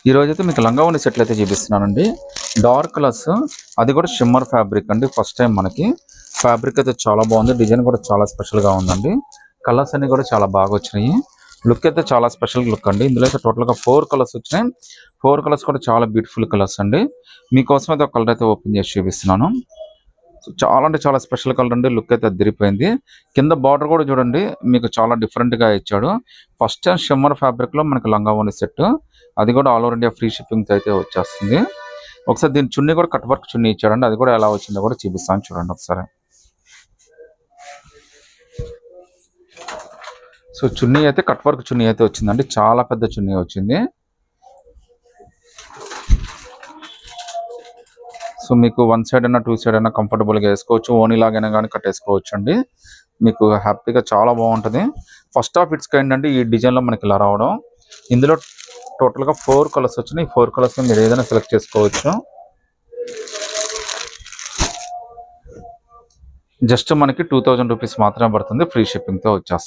ఈ రోజైతే మీకు లంగా ఓణి సెట్లు అయితే చూపిస్తున్నానండి. డార్క్ కలర్స్, అది కూడా షిమ్మర్ ఫ్యాబ్రిక్ అండి. ఫస్ట్ టైం మనకి ఫ్యాబ్రిక్ అయితే చాలా బాగుంది. డిజైన్ కూడా చాలా స్పెషల్గా ఉందండి. కలర్స్ అన్ని కూడా చాలా బాగా వచ్చినాయి. లుక్ అయితే చాలా స్పెషల్ లుక్ అండి. ఇందులో అయితే టోటల్గా 4 కలర్స్ వచ్చినాయి. 4 కలర్స్ కూడా చాలా బ్యూటిఫుల్ కలర్స్ అండి. మీకోసం అయితే ఒక కలర్ అయితే ఓపెన్ చేసి చూపిస్తున్నాను. చాలా అంటే చాలా స్పెషల్ కలర్ అండి. లుక్ అయితే అదిరిపోయింది. కింద బార్డర్ కూడా చూడండి, మీకు చాలా డిఫరెంట్ గా ఇచ్చాడు. ఫస్ట్ టైం షిమ్మర్ ఫ్యాబ్రిక్ లో మనకి లంగా ఓణి సెట్, అది కూడా all over India free shipping అయితే వచ్చేస్తుంది. ఒకసారి దీని చున్నీ కూడా కట్ వర్క్ చున్నీ ఇచ్చాడండి. అది కూడా ఎలా వచ్చిందో కూడా చూపిస్తాను చూడండి ఒకసారి. సో చున్నీ అయితే కట్ వర్క్ చున్నీ అయితే వచ్చిందండి. చాలా పెద్ద చున్నీ వచ్చింది. సో మీకు 1 సైడ్ అయినా 2 సైడ్ అయినా కంఫర్టబుల్గా వేసుకోవచ్చు. ఓనీ లాగైనా కానీ కట్టేసుకోవచ్చు అండి. మీకు హ్యాపీగా చాలా బాగుంటుంది. ఫస్ట్ ఆఫ్ ఇట్స్ కైండ్ అండి ఈ డిజైన్లో మనకి ఇలా రావడం. ఇందులో టోటల్గా 4 కలర్స్ వచ్చినాయి. 4 కలర్స్ మీరు ఏదైనా సెలెక్ట్ చేసుకోవచ్చు. జస్ట్ మనకి 2000 రూపీస్ మాత్రమే పడుతుంది. ఫ్రీ షిప్పింగ్తో వచ్చేస్తుంది.